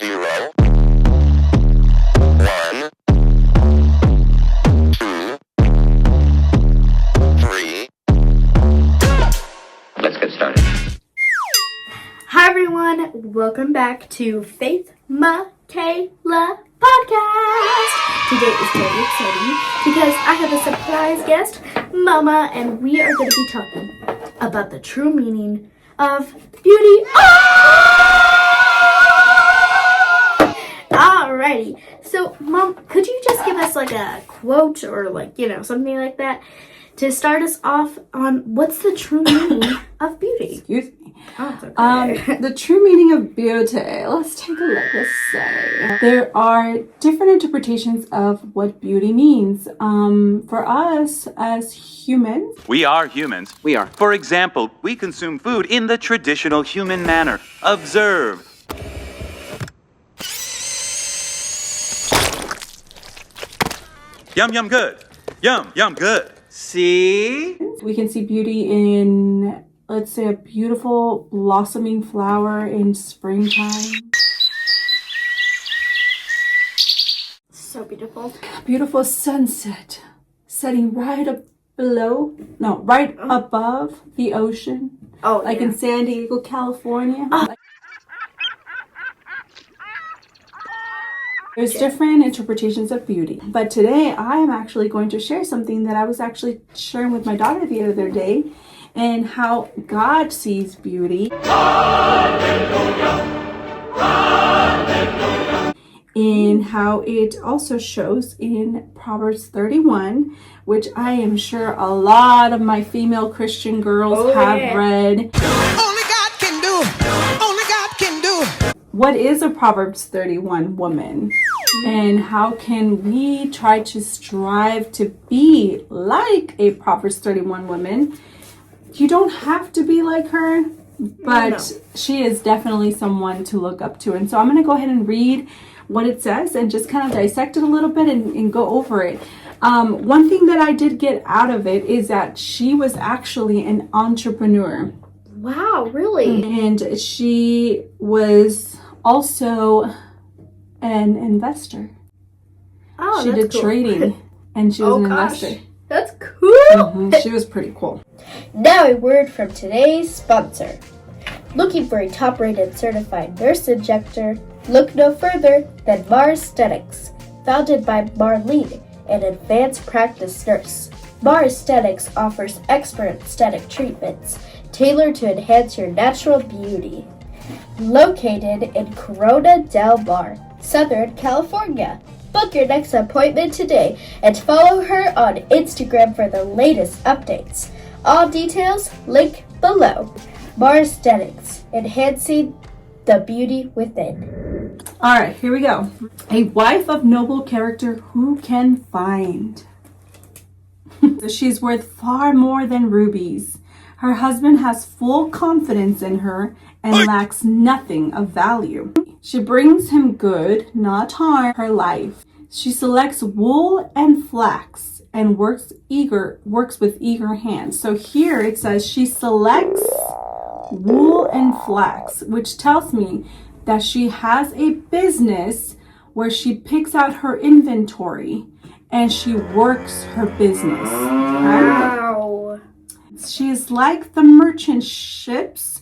0, 1, 2, 3. Let's get started. Hi everyone, welcome back to Faith Michaela Podcast. Today is very exciting because I have a surprise guest, Mama, and we are going to be talking about the true meaning of beauty. Alrighty, so Mom, could you just give us like a quote or something like that to start us off on what's the true meaning of beauty? Excuse me. Oh, it's okay. The true meaning of beauty. Let's take a look. Let's say there are different interpretations of what beauty means. For us as humans, We are humans. we are. For example, we consume food in the traditional human manner. Observe. Yum, yum, good. Yum, yum, good. See? We can see beauty in, let's say, a beautiful blossoming flower in springtime. So beautiful. Beautiful sunset setting right above the ocean. Oh, Like yeah. in San Diego, California. There's different interpretations of beauty. But today I am actually going to share something that I was actually sharing with my daughter the other day, and how God sees beauty. And how it also shows in Proverbs 31, which I am sure a lot of my female Christian girls have read. Only God can do. Only God can do. What is a Proverbs 31 woman? And how can we try to strive to be like a Proverbs 31 woman? You don't have to be like her, but she is definitely someone to look up to. And so I'm going to go ahead and read what it says and just kind of dissect it a little bit and go over it. One thing that I did get out of it is that she was actually an entrepreneur. Wow, really? And she was also an investor. Oh, She that's did cool. trading, and she was an investor. That's cool. She was pretty cool. Now a word from today's sponsor. Looking for a top-rated certified nurse injector? Look no further than Mars Aesthetics. Founded by Marlene, an advanced practice nurse, Mars Aesthetics offers expert aesthetic treatments tailored to enhance your natural beauty. Located in Corona del Mar, Southern California. Book your next appointment today and follow her on Instagram for the latest updates. All details link below. Mars Aesthetics, enhancing the beauty within. All right, here we go. A wife of noble character who can find. So she's worth far more than rubies. Her husband has full confidence in her and lacks nothing of value. She brings him good, not harm, her life. She selects wool and flax and works with eager hands. So here it says she selects wool and flax, which tells me that she has a business where she picks out her inventory and she works her business. Right? Wow. She is like the merchant ships,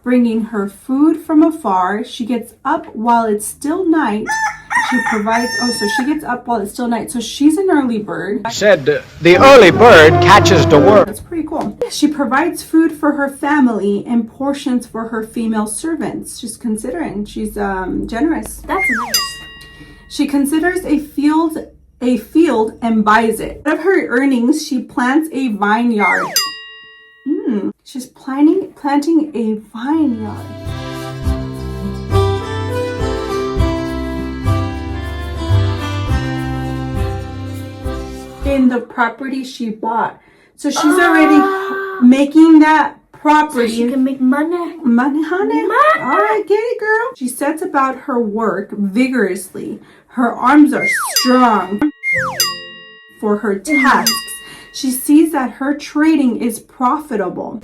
bringing her food from afar. She gets up while it's still night. She gets up while it's still night. So she's an early bird. Said the early bird catches the worm. That's pretty cool. She provides food for her family and portions for her female servants. She's considering. She's generous. That's nice. She considers a field and buys it. Out of her earnings, she plants a vineyard. She's planting a vineyard. In the property she bought. So she's already making that property. So she can make money. Money, honey. All right, get it, girl. She sets about her work vigorously. Her arms are strong for her tasks. She sees that her trading is profitable.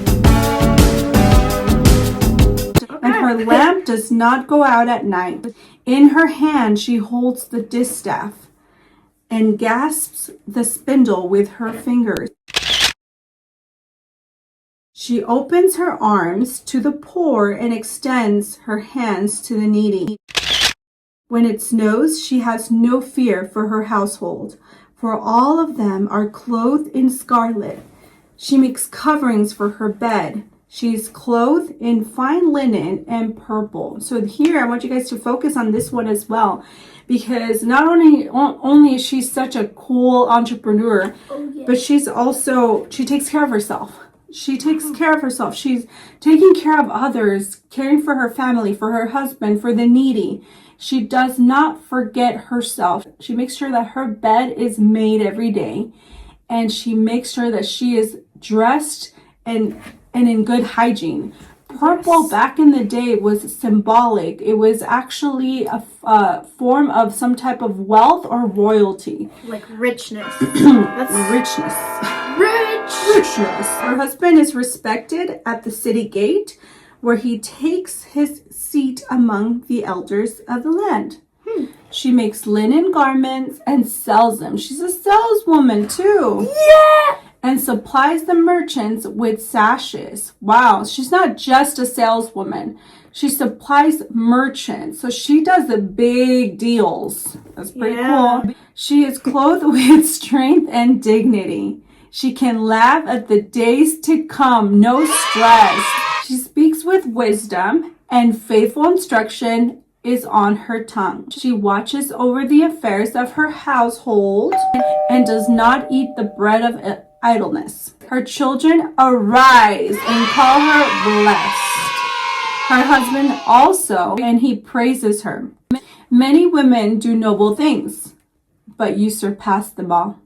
And her lamp does not go out at night. In her hand she holds the distaff and grasps the spindle with her fingers. She opens her arms to the poor and extends her hands to the needy. When it snows, she has no fear for her household, for all of them are clothed in scarlet. She makes coverings for her bed. She is clothed in fine linen and purple. So here, I want you guys to focus on this one as well, because not only is she such a cool entrepreneur, but she takes care of herself. She takes care of herself. She's taking care of others, caring for her family, for her husband, for the needy. She does not forget herself. She makes sure that her bed is made every day, and she makes sure that she is dressed and in good hygiene. Purple back in the day was symbolic. It was actually a form of some type of wealth or royalty. Like richness. Richness. Richness. Her husband is respected at the city gate, where he takes his seat among the elders of the land. She makes linen garments and sells them. She's a saleswoman too. Yeah! And supplies the merchants with sashes. Wow, she's not just a saleswoman. She supplies merchants. So she does the big deals. That's pretty cool. She is clothed with strength and dignity. She can laugh at the days to come, no stress. She speaks with wisdom, and faithful instruction is on her tongue. She watches over the affairs of her household and does not eat the bread of idleness. Her children arise and call her blessed. Her husband also, and he praises her. Many women do noble things, but you surpass them all.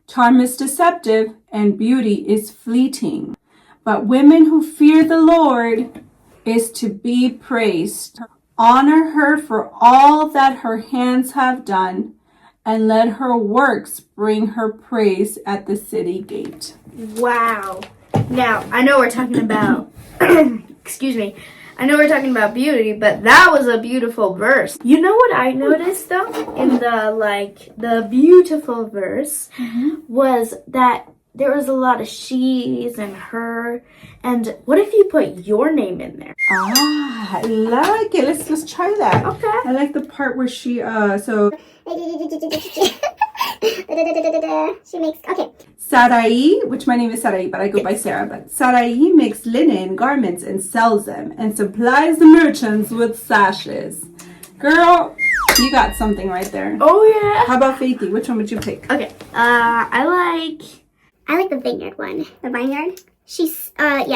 Charm is deceptive and beauty is fleeting, but women who fear the Lord is to be praised. Honor her for all that her hands have done, and let her works bring her praise at the city gate. Wow. Now, I know we're talking about, excuse me, I know we're talking about beauty, but that was a beautiful verse. You know what I noticed though in the beautiful verse was that there was a lot of she's and her. And what if you put your name in there? Ah, I like it. Let's try that. Okay. I like the part where she She makes, okay. Sarai, which my name is Sarai, but I go by Sarah, but Sarai makes linen garments and sells them and supplies the merchants with sashes. Girl, you got something right there. Oh yeah. How about Faithy? Which one would you pick? Okay. I like the Vineyard one. The Vineyard. She's, wait,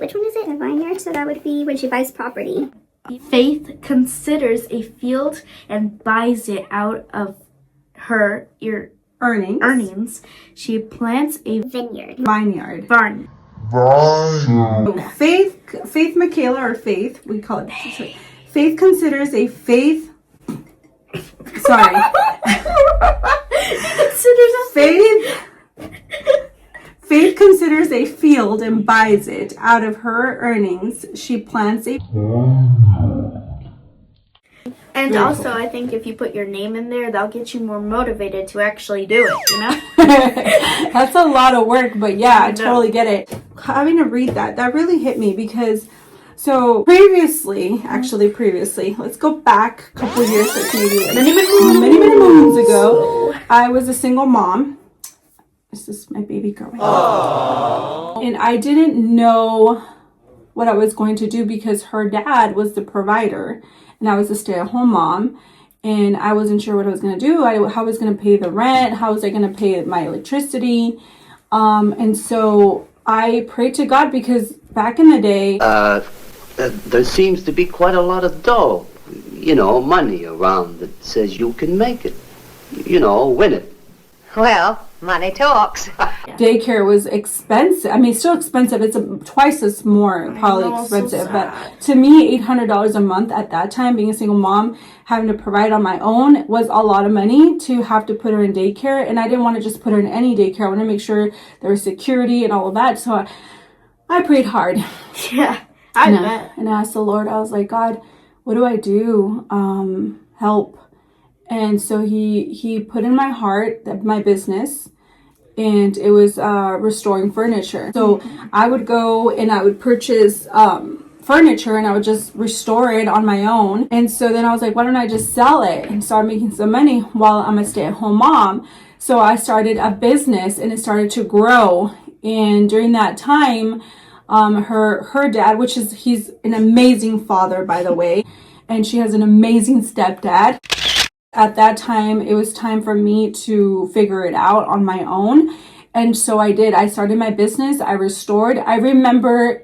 which one is it? The Vineyard. So that would be when she buys property. Faith considers a field and buys it out of her earnings. She plants a Vineyard. Vineyard. barn. Faith Michaela, or Faith, we call it. Faith considers a faith. Sorry. Faith considers a field and buys it out of her earnings. She plants a. And also, I think if you put your name in there, that'll get you more motivated to actually do it, you know? That's a lot of work, but yeah, I totally get it. Having to read that really hit me because, so previously, let's go back a couple years, like maybe many moons ago, I was a single mom. This is my baby girl. And I didn't know what I was going to do because her dad was the provider. And I was a stay-at-home mom, and I wasn't sure what I was going to do. How I was going to pay the rent, how was I going to pay my electricity. And so I prayed to God because back in the day... there seems to be quite a lot of dough, money around that says you can make it. Win it. Well, money talks. Daycare was expensive. I mean, it's still expensive. It's twice as more, probably expensive. So but to me, $800 a month at that time, being a single mom, having to provide on my own was a lot of money to have to put her in daycare. And I didn't want to just put her in any daycare. I wanted to make sure there was security and all of that. So I prayed hard. Yeah. I bet. And I asked the Lord, I was like, God, what do I do? Help. And so he put in my heart that my business, and it was restoring furniture. So I would go and I would purchase furniture and I would just restore it on my own. And so then I was like, why don't I just sell it and start making some money while I'm a stay-at-home mom? So I started a business and it started to grow. And during that time, her dad, he's an amazing father, by the way, and she has an amazing stepdad. At that time, it was time for me to figure it out on my own. And so I did. I started my business. I restored. I remember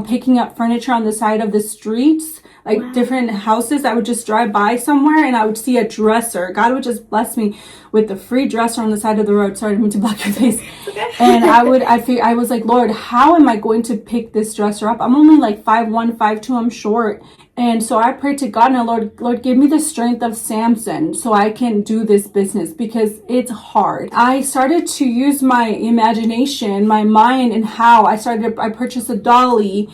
picking up furniture on the side of the streets, like different houses. I would just drive by somewhere and I would see a dresser. God would just bless me with the free dresser on the side of the road. Sorry, I didn't mean to block your face. Okay. And I was like, Lord, how am I going to pick this dresser up? I'm only like 5'1", 5'2", I'm short. And so I prayed to God, and Lord, give me the strength of Samson so I can do this business, because it's hard. I started to use my imagination, my mind, and how I purchased a dolly,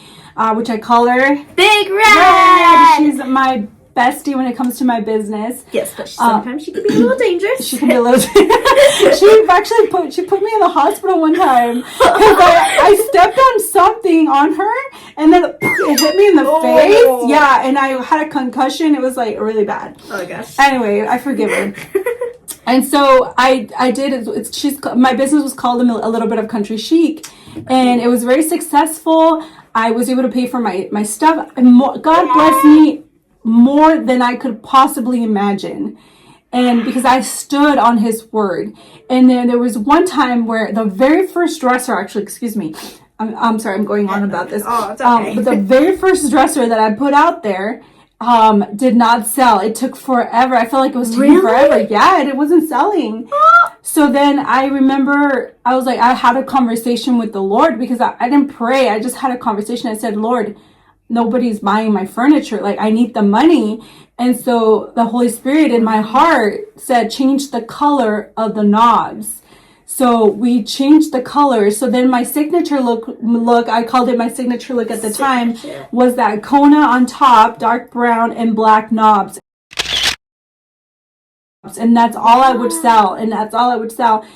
which I call her Big Red. She's my bestie when it comes to my business. Yes, but sometimes she can be a little dangerous. She can be a little she put me in the hospital one time because I stepped on something on her and then it hit me in the face. Yeah, and I had a concussion. It was like really bad. Oh my gosh. Anyway, I forgive her. And so I did. My business was called A Little Bit of Country Chic, and it was very successful. I was able to pay for my stuff. And God blessed me more than I could possibly imagine. And because I stood on his word. And then there was one time where the very first dresser, actually, excuse me, I'm sorry, I'm going on about this. Oh, it's okay. But the very first dresser that I put out there did not sell. It took forever. I felt like it was taking forever. Yeah, and it wasn't selling. So then I remember I was like, I had a conversation with the Lord, because I didn't pray. I just had a conversation. I said, Lord, nobody's buying my furniture. Like, I need the money. And so the Holy Spirit in my heart said, change the color of the knobs. So we changed the color. So then my signature look, I called it my signature look at the time, was that Kona on top, dark brown and black knobs. And that's all I would sell. It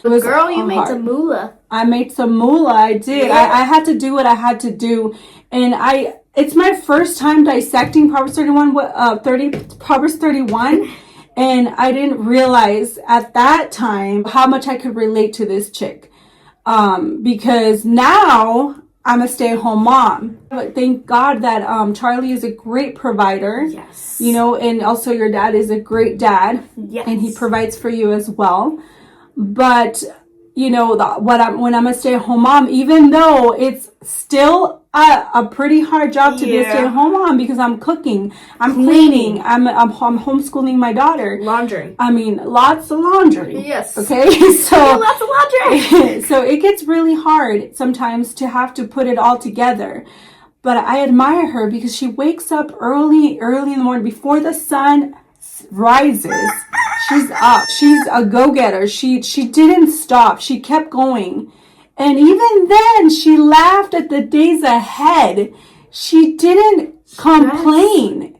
was, girl, you made some moolah. I made some moolah. I did. Yeah. I had to do what I had to do. And it's my first time dissecting Proverbs 31. And I didn't realize at that time how much I could relate to this chick. Because now I'm a stay-at-home mom. But thank God that Charlie is a great provider. Yes. You know, and also your dad is a great dad. Yes. And he provides for you as well. But, you know, when I'm a stay-at-home mom, even though it's still a pretty hard job to be a stay-at-home mom, because I'm cooking, I'm cleaning, I'm homeschooling my daughter. Laundry. I mean, lots of laundry. Yes. Okay, so lots of laundry. So it gets really hard sometimes to have to put it all together. But I admire her because she wakes up early in the morning before the sun rises. She's up. She's a go-getter. She didn't stop. She kept going. And even then, she laughed at the days ahead. She didn't complain.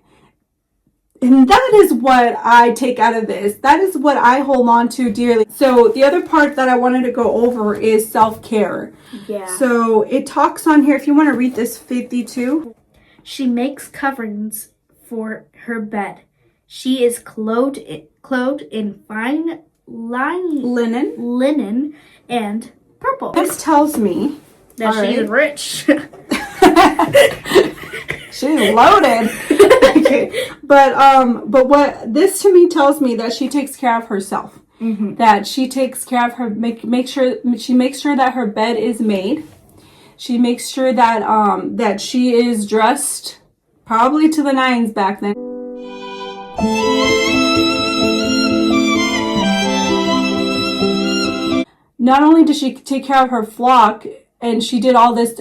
And that is what I take out of this. That is what I hold on to dearly. So the other part that I wanted to go over is self-care. Yeah. So it talks on here, if you want to read this 52. She makes coverings for her bed. She is clothed in fine linen and purple. This tells me that she's rich. She's loaded. Okay. But what this to me tells me that she takes care of herself. Mm-hmm. That she takes care of her, make sure that her bed is made. She makes sure that that she is dressed probably to the nines back then. Not only did she take care of her flock, and she did all this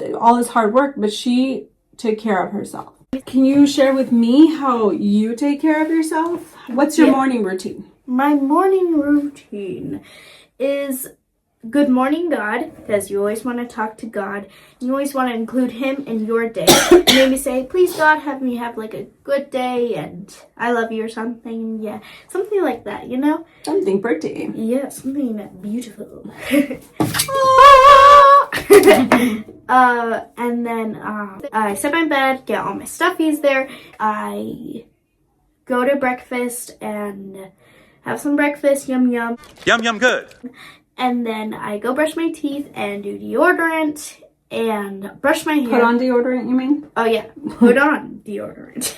hard work, but she took care of herself. Can you share with me how you take care of yourself? What's your morning routine? My morning routine is Good morning, God, because you always want to talk to God. You always want to include him in your day. Maybe say, please, God, have me have like a good day and I love you or something. Yeah, something like that, you know? Something pretty. Yeah, something beautiful. And then I set my bed, get all my stuffies there. I go to breakfast and have some breakfast, yum yum. Yum, yum, good. And then I go brush my teeth and do deodorant and brush my hair. Put on deodorant, you mean? Oh yeah, put on deodorant.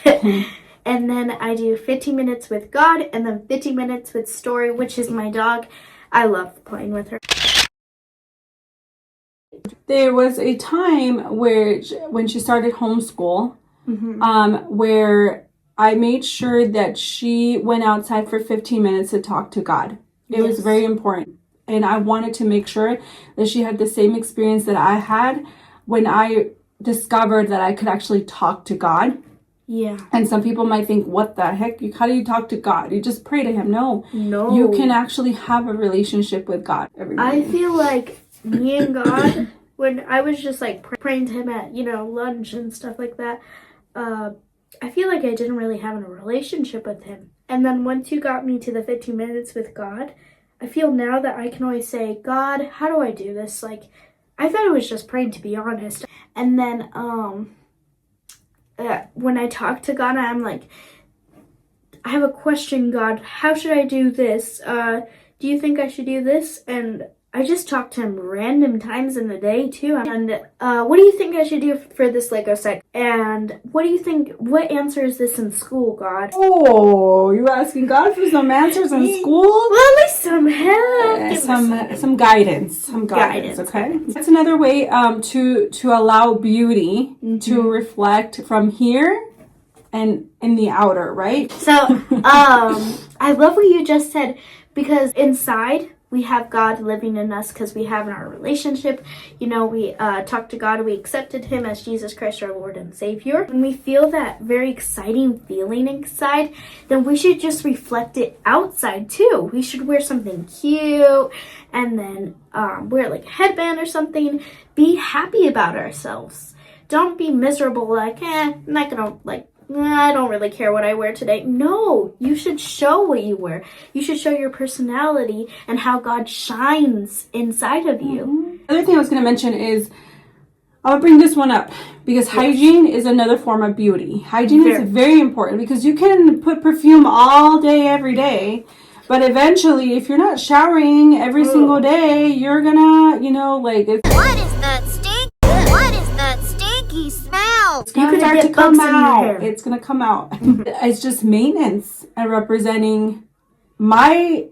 And then I do 15 minutes with God and then 15 minutes with Story, which is my dog. I love playing with her. There was a time when she started homeschool, where I made sure that she went outside for 15 minutes to talk to God. It was very important. And I wanted to make sure that she had the same experience that I had when I discovered that I could actually talk to God. Yeah. And some people might think, what the heck? How do you talk to God? You just pray to him. No. No. You can actually have a relationship with God every I morning. feel like me and God, when I was just like praying to him at, lunch and stuff like that, I feel like I didn't really have a relationship with him. And then once you got me to the 15 minutes with God, I feel now that I can always say, God, how do I do this? Like, I thought it was just praying, to be honest. And then when I talk to God, I'm like, I have a question, God. How should I do this? Do you think I should do this? And I just talk to him random times in the day, too. And what do you think I should do for this Lego set? And what do you think, what answer is this in school, God? Oh, you asking God for some answers in school? Well, at least some help. Some guidance. Some guidance, okay? That's another way to allow beauty to reflect from here and in the outer, right? So, I love what you just said, because inside we have God living in us because we have in our relationship. We talk to God, we accepted him as Jesus Christ, our Lord and Savior. When we feel that very exciting feeling inside, then we should just reflect it outside too. We should wear something cute and then wear like a headband or something. Be happy about ourselves. Don't be miserable like, I'm not gonna I don't really care what I wear today. No, you should show what you wear. You should show your personality and how God shines inside of you. The other thing I was going to mention is, I'll bring this one up because hygiene is another form of beauty. Hygiene is very important because you can put perfume all day, every day. But eventually, if you're not showering every single day, you're gonna, What is that stink? What is that stinky smell? It's gonna start to come out. It's gonna come out. It's just maintenance and representing my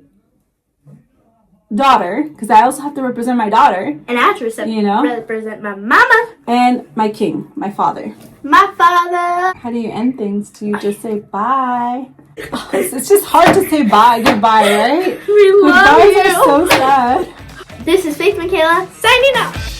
daughter, because I also have to represent my daughter. And I have to represent my mama. And my king, my father. My father. How do you end things? Do you just say bye? It's just hard to say goodbye, right? We love you. Goodbyes are so sad. This is Faith Michaela signing off.